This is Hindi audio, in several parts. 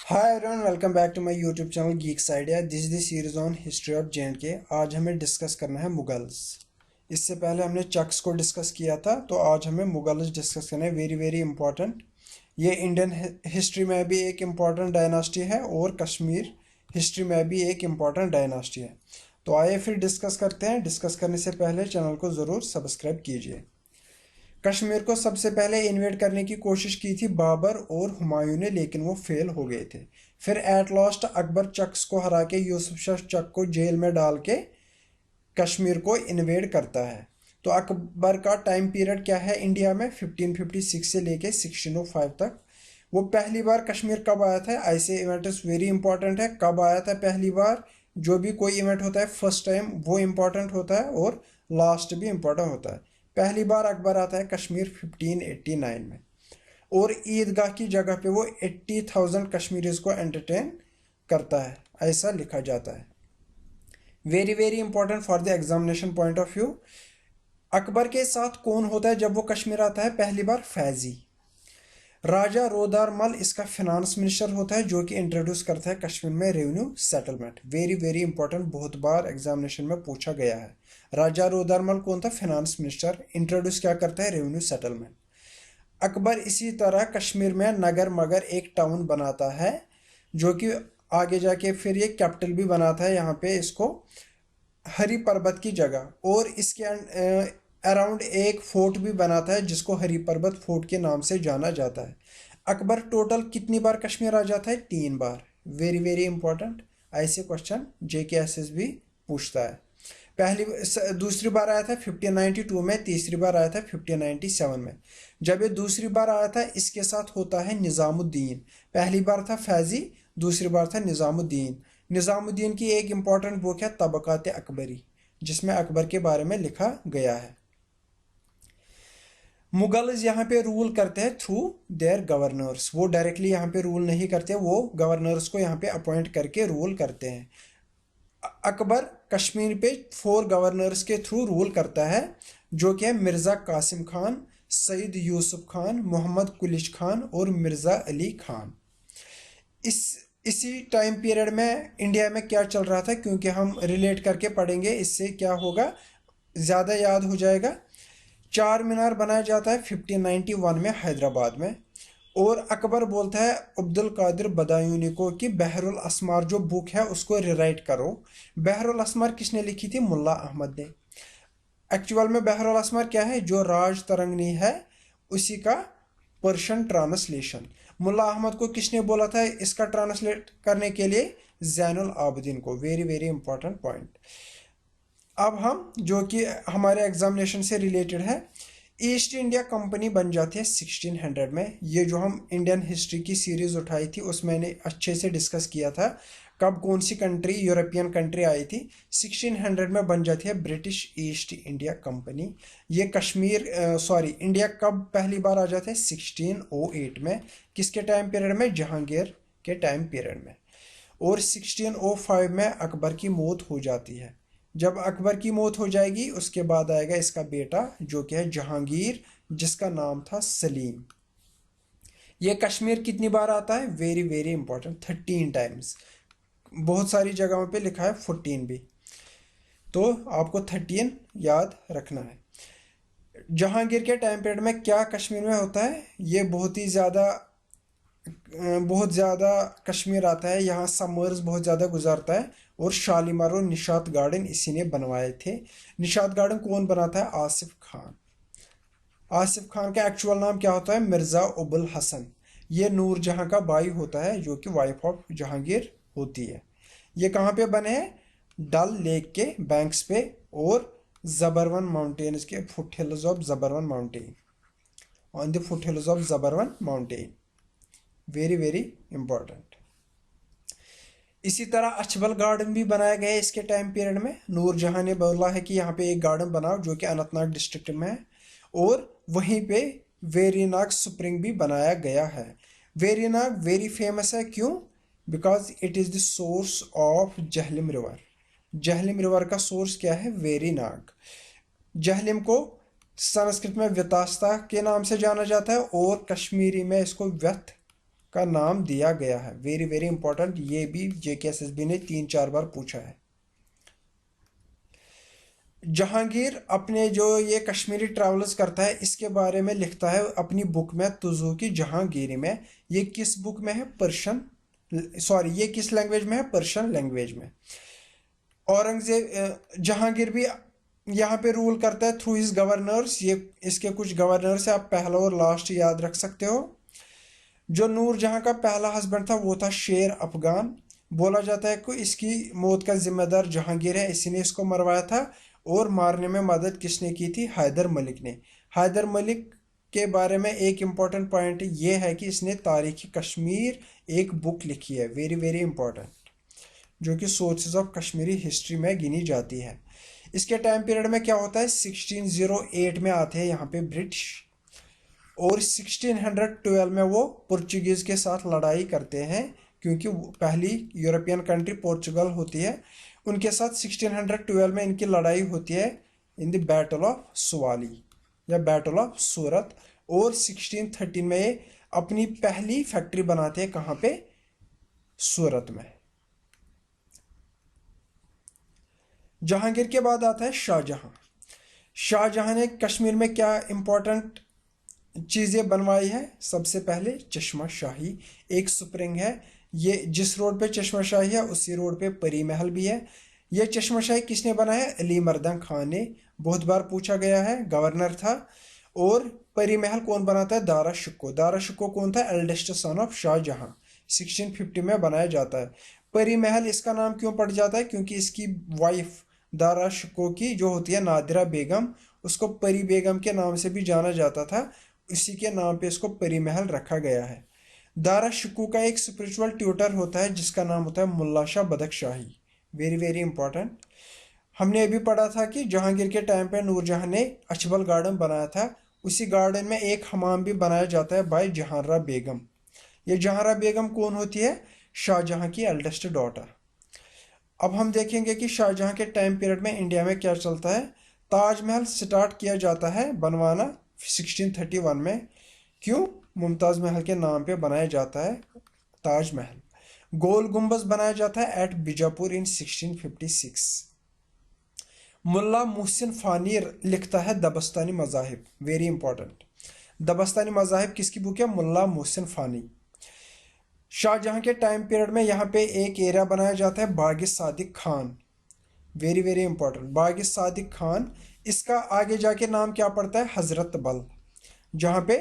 Hi everyone, welcome back to my YouTube channel geeks idea. This is the series on history of J and K. आज हमें डिस्कस करना है मुगल्स। इससे पहले हमने चक्स को डिस्कस किया था, तो आज हमें मुगल्स डिस्कस करना है। Very very important. ये इंडियन हिस्ट्री में भी एक इम्पॉर्टेंट डायनास्टी है और कश्मीर हिस्ट्री में भी एक इम्पॉर्टेंट डायनास्टी है। तो आइए फिर डिस्कस करते हैं। डिस्कस करने से पहले चैनल को ज़रूर सब्सक्राइब कीजिए। कश्मीर को सबसे पहले इन्वेड करने की कोशिश की थी बाबर और हुमायूं ने, लेकिन वो फेल हो गए थे। फिर एट लास्ट अकबर चक्स को हरा के यूसुफ शाह चक को जेल में डाल के कश्मीर को इन्वेड करता है। तो अकबर का टाइम पीरियड क्या है इंडिया में? 1556 से लेके 1605 तक। वो पहली बार कश्मीर कब आया था? ऐसे इवेंट वेरी इंपॉर्टेंट है। कब आया था पहली बार? जो भी कोई इवेंट होता है फर्स्ट टाइम वो इम्पोर्टेंट होता है और लास्ट भी इम्पोर्टेंट होता है। पहली बार अकबर आता है कश्मीर 1589 में, और ईदगाह की जगह पे वो 80,000 कश्मीरीज को एंटरटेन करता है, ऐसा लिखा जाता है। Very very important for the examination point of view. Akbar के साथ कौन होता है जब वो कश्मीर आता है पहली बार? फैजी। राजा रोदारमल इसका फिनांस मिनिस्टर होता है, जो कि इंट्रोड्यूस करता है कश्मीर में revenue settlement. Very very important, बहुत बार एग्जामिनेशन में पूछा गया है। राजा रोदारमल कौन था? Finance minister. इंट्रोड्यूस क्या करता है? Revenue settlement. अकबर इसी तरह कश्मीर में नगर मगर एक टाउन बनाता है, जो कि आगे जाके फिर ये कैपिटल भी बनाता है यहाँ पे इसको, हरी पर्वत की जगह। और इसके अराउंड एक फोर्ट भी बनाता है जिसको हरी पर्वत फोर्ट के नाम से जाना जाता है। अकबर टोटल कितनी बार कश्मीर आ जाता है? 3 बार। वेरी वेरी इंपॉर्टेंट, ऐसे क्वेश्चन JKSS भी पूछता है। दूसरी बार आया था 1592 में, तीसरी बार आया था 1597 में। जब ये दूसरी बार आया था इसके साथ होता है निज़ामुद्दीन। पहली बार था फैजी, दूसरी बार था निज़ामुद्दीन। निज़ामुद्दीन की एक इम्पॉर्टेंट बुक है तबकात अकबरी, जिसमें अकबर के बारे में लिखा गया है। मुगल्स यहाँ पे रूल करते हैं थ्रू देयर गवर्नर्स। वो डायरेक्टली यहाँ पे रूल नहीं करते, वो गवर्नर्स को यहाँ पे अपॉइंट करके रूल करते हैं। अकबर कश्मीर पे 4 गवर्नर्स के थ्रू रूल करता है, जो कि है मिर्ज़ा कासिम खान, सईद यूसुफ खान, मोहम्मद कुलिश खान और मिर्ज़ा अली खान। इस इसी टाइम पीरियड में इंडिया में क्या चल रहा था, क्योंकि हम रिलेट करके पढ़ेंगे, इससे क्या होगा ज़्यादा याद हो जाएगा। चार मीनार बनाया जाता है 1591 में हैदराबाद में। और अकबर बोलता है अब्दुल कादिर बदायूनी को कि बहरुल असमार जो बुक है उसको रिराइट करो। बहरुल असमार किसने लिखी थी? मुल्ला अहमद ने। एक्चुअल में बहरुल असमार क्या है? जो राज तरंगनी है उसी का पर्शियन ट्रांसलेशन। मुल्ला अहमद को किसने बोला था इसका ट्रांसलेट करने के लिए? जैनुल आबदीन को। Very very important point. अब हम जो कि हमारे एग्जामिनेशन से रिलेटेड है, ईस्ट इंडिया कंपनी बन जाती है 1600 में। ये जो हम इंडियन हिस्ट्री की सीरीज उठाई थी उसमें मैंने अच्छे से डिस्कस किया था कब कौन सी कंट्री, यूरोपियन कंट्री आई थी। 1600 में बन जाती है ब्रिटिश ईस्ट इंडिया कंपनी। ये इंडिया कब पहली बार आ जाते हैं? 1608 में। किसके टाइम पीरियड में? जहांगीर के टाइम पीरियड में। और 1605 में अकबर की मौत हो जाती है। जब अकबर की मौत हो जाएगी उसके बाद आएगा इसका बेटा जो कि है जहांगीर, जिसका नाम था सलीम। ये कश्मीर कितनी बार आता है? Very very important, 13 times. बहुत सारी जगहों पे लिखा है 14 भी, तो आपको 13 याद रखना है। जहांगीर के टाइम पीरियड में क्या कश्मीर में होता है? ये बहुत ज़्यादा कश्मीर आता है, यहाँ समर्स बहुत ज़्यादा गुजारता है। और शालीमार और निशात गार्डन इसी ने बनवाए थे। निशात गार्डन कौन बनाता है? आसिफ खान। आसिफ खान का एक्चुअल नाम क्या होता है? मिर्ज़ा उबुल हसन। ये नूर जहाँ का भाई होता है, जो कि वाइफ ऑफ जहांगीर होती है। ये कहाँ पे बने हैं? डल लेक के बैंक्स पे और जबरवन माउंटेन्स के foot hills of Zabarwan mountain, on the foot hills of Zabarwan mountain. Very very important. इसी तरह अछबल गार्डन भी बनाया गया है इसके टाइम पीरियड में। नूरजहां ने बोला है कि यहाँ पे एक गार्डन बनाओ, जो कि अनंतनाग डिस्ट्रिक्ट में है। और वहीं पे वेरीनाग स्प्रिंग भी बनाया गया है। वेरीनाग वेरी फेमस है, क्यों? Because it is the source of Jhelum river. Jhelum river का सोर्स क्या है? वेरीनाग। जहलिम को संस्कृत में व्यतास्ता के नाम से जाना जाता है और कश्मीरी में इसको व्यथ का नाम दिया गया है। वेरी वेरी इंपॉर्टेंट, ये भी JKSSB ने 3-4 बार पूछा है। जहांगीर अपने जो ये कश्मीरी ट्रैवल्स करता है इसके बारे में लिखता है अपनी बुक में तुज़ुकी जहांगीरी में। ये किस बुक में है? पर्शियन, सॉरी ये किस लैंग्वेज में है? पर्शियन लैंग्वेज में। औरंगजेब, जहांगीर भी यहाँ पे रूल करता है थ्रू हिज गवर्नर्स। ये इसके कुछ गवर्नर्स है, आप पहला और लास्ट याद रख सकते हो। जो नूरजहां का पहला हस्बैंड था वो था शेर अफगान। बोला जाता है कि इसकी मौत का जिम्मेदार जहांगीर है, इसी ने इसको मरवाया था। और मारने में मदद किसने की थी? हैदर मलिक ने। हैदर मलिक के बारे में एक इम्पॉर्टेंट पॉइंट ये है कि इसने तारीख़ कश्मीर एक बुक लिखी है, वेरी वेरी इंपॉर्टेंट, जो कि सोर्सेज ऑफ कश्मीरी हिस्ट्री में गिनी जाती है। इसके टाइम पीरियड में क्या होता है? 1608 में आते हैं यहाँ पे ब्रिटिश, और 1612 में वो पुर्तगीज़ के साथ लड़ाई करते हैं, क्योंकि पहली यूरोपियन कंट्री पोर्चुगल होती है। उनके साथ 1612 में इनकी लड़ाई होती है in the battle of Suvali या बैटल ऑफ सूरत। और 1613 में ये अपनी पहली फैक्ट्री बनाते हैं, कहाँ पे? सूरत में। जहांगीर के बाद आता है शाहजहां। शाहजहां ने कश्मीर में क्या इंपॉर्टेंट चीज़ें बनवाई है? सबसे पहले चश्मा शाही, एक स्प्रिंग है। ये जिस रोड पे चश्मा शाही है उसी रोड पे परी महल भी है। ये चश्मा शाही किसने बनाया? अली मर्दान खान ने। बहुत बार पूछा गया है, गवर्नर था। और परी महल कौन बनाता है? दारा शिकोह। दारा शिकोह कौन था? Eldest son of Shahjahan. 1650 में बनाया जाता है। परी महल इसका नाम क्यों पड़ जाता है? क्योंकि इसकी वाइफ दारा शिकोह की जो होती है नादिरा बेगम, उसको परी बेगम के नाम से भी जाना जाता था, इसी के नाम पे इसको परी महल रखा गया है। दारा शिकोह का एक स्पिरिचुअल ट्यूटर होता है जिसका नाम होता है Mulla Shah Badakhshi. Very very important. हमने अभी पढ़ा था कि जहांगीर के टाइम पे नूरजहां ने अछबल गार्डन बनाया था, उसी गार्डन में एक हमाम भी बनाया जाता है बाय जहांरा बेगम। ये जहांरा बेगम कौन होती है? शाहजहां की एल्डेस्ट डॉटर। अब हम देखेंगे कि शाहजहां के टाइम पीरियड में इंडिया में क्या चलता है। ताजमहल स्टार्ट किया जाता है बनवाना 1631 में। क्यों? मुमताज़ महल के नाम पे बनाया जाता है ताजमहल। गोल गुम्बज बनाया जाता है एट बीजापुर इन 1656। मुल्ला मुहसिन फ़ानी लिखता है दबस्तानी मज़ाहिब, वेरी इंपॉर्टेंट। दबस्तानी मज़ाहिब किसकी बुक है? मुल्ला मुहसिन फ़ानी। शाहजहां के टाइम पीरियड में यहाँ पे एक एरिया बनाया जाता है Bagh Sadiq Khan, very very important, Bagh Sadiq Khan. इसका आगे जाके नाम क्या पड़ता है? हजरत बल, जहाँ पे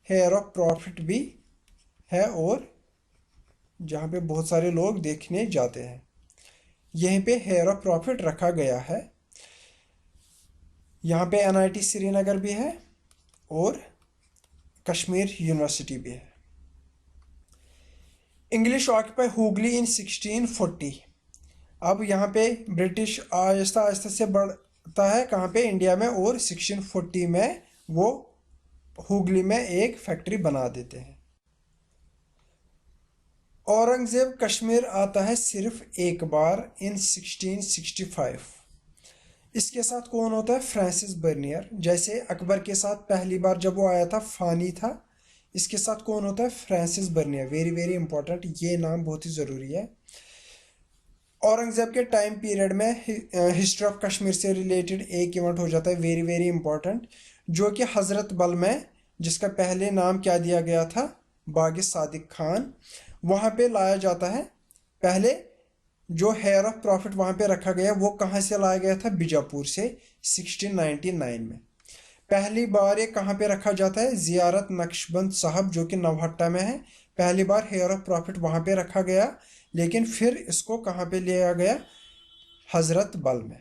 हेयर ऑफ प्रॉफिट भी है और जहाँ पे बहुत सारे लोग देखने जाते हैं। यहीं पे हेयर ऑफ प्रॉफिट रखा गया है। यहाँ पे NIT श्रीनगर भी है और कश्मीर यूनिवर्सिटी भी है। इंग्लिश ऑक्यूपाई हुगली इन 1640। अब यहाँ पे ब्रिटिश आहिस्ता आहिस्ता से बढ़ता है, कहाँ पे? इंडिया में। और 1640 में वो हुगली में एक फैक्ट्री बना देते हैं। औरंगजेब कश्मीर आता है सिर्फ एक बार इन 1665। इसके साथ कौन होता है? Francis Bernier. जैसे अकबर के साथ पहली बार जब वो आया था फ़ानी था, इसके साथ कौन होता है? Francis Bernier. Very very important, ये नाम बहुत ही ज़रूरी है। औरंगजेब के टाइम पीरियड में हिस्ट्री ऑफ कश्मीर से रिलेटेड एक इवेंट हो जाता है, वेरी वेरी इंपॉर्टेंट, जो कि हज़रत बल में, जिसका पहले नाम क्या दिया गया था? बाग सादिक खान, वहाँ पे लाया जाता है। पहले जो हेयर ऑफ प्रॉफिट वहाँ पे रखा गया वो कहाँ से लाया गया था? बीजापुर से 1699 में। पहली बार ये कहाँ पे रखा जाता है? ज़ियारत नक्शबंद साहब जो कि नवहट्टा में है। पहली बार हेयर ऑफ प्रॉफिट वहाँ पे रखा गया, लेकिन फिर इसको कहाँ पे लिया गया? हज़रत बल में।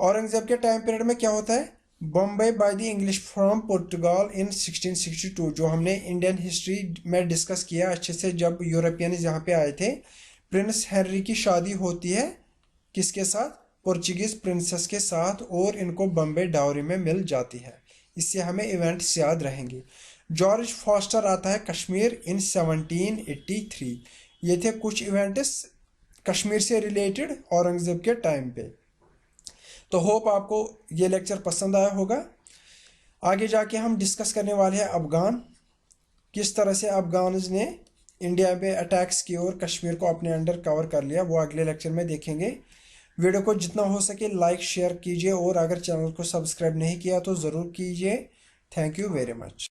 औरंगजेब के टाइम पीरियड में क्या होता है? Bombay by the English from Portugal in 1662, जो हमने इंडियन हिस्ट्री में डिस्कस किया अच्छे से, जब यूरोपियन यहाँ पे आए थे। प्रिंस हेनरी की शादी होती है किसके साथ? पोर्चुगीज प्रिंसेस के साथ, और इनको बम्बई डाउरी में मिल जाती है। इससे हमें इवेंट्स याद रहेंगे। जॉर्ज फॉस्टर आता है कश्मीर इन 1783। ये थे कुछ इवेंट्स कश्मीर से रिलेटेड औरंगजेब के टाइम पे। तो होप आपको ये लेक्चर पसंद आया होगा। आगे जाके हम डिस्कस करने वाले हैं अफगान। किस तरह से अफगान्स ने इंडिया पे अटैक्स किए और कश्मीर को अपने अंडर कवर कर लिया, वो अगले लेक्चर में देखेंगे। वीडियो को जितना हो सके लाइक शेयर कीजिए और अगर चैनल को सब्सक्राइब नहीं किया तो ज़रूर कीजिए। Thank you very much.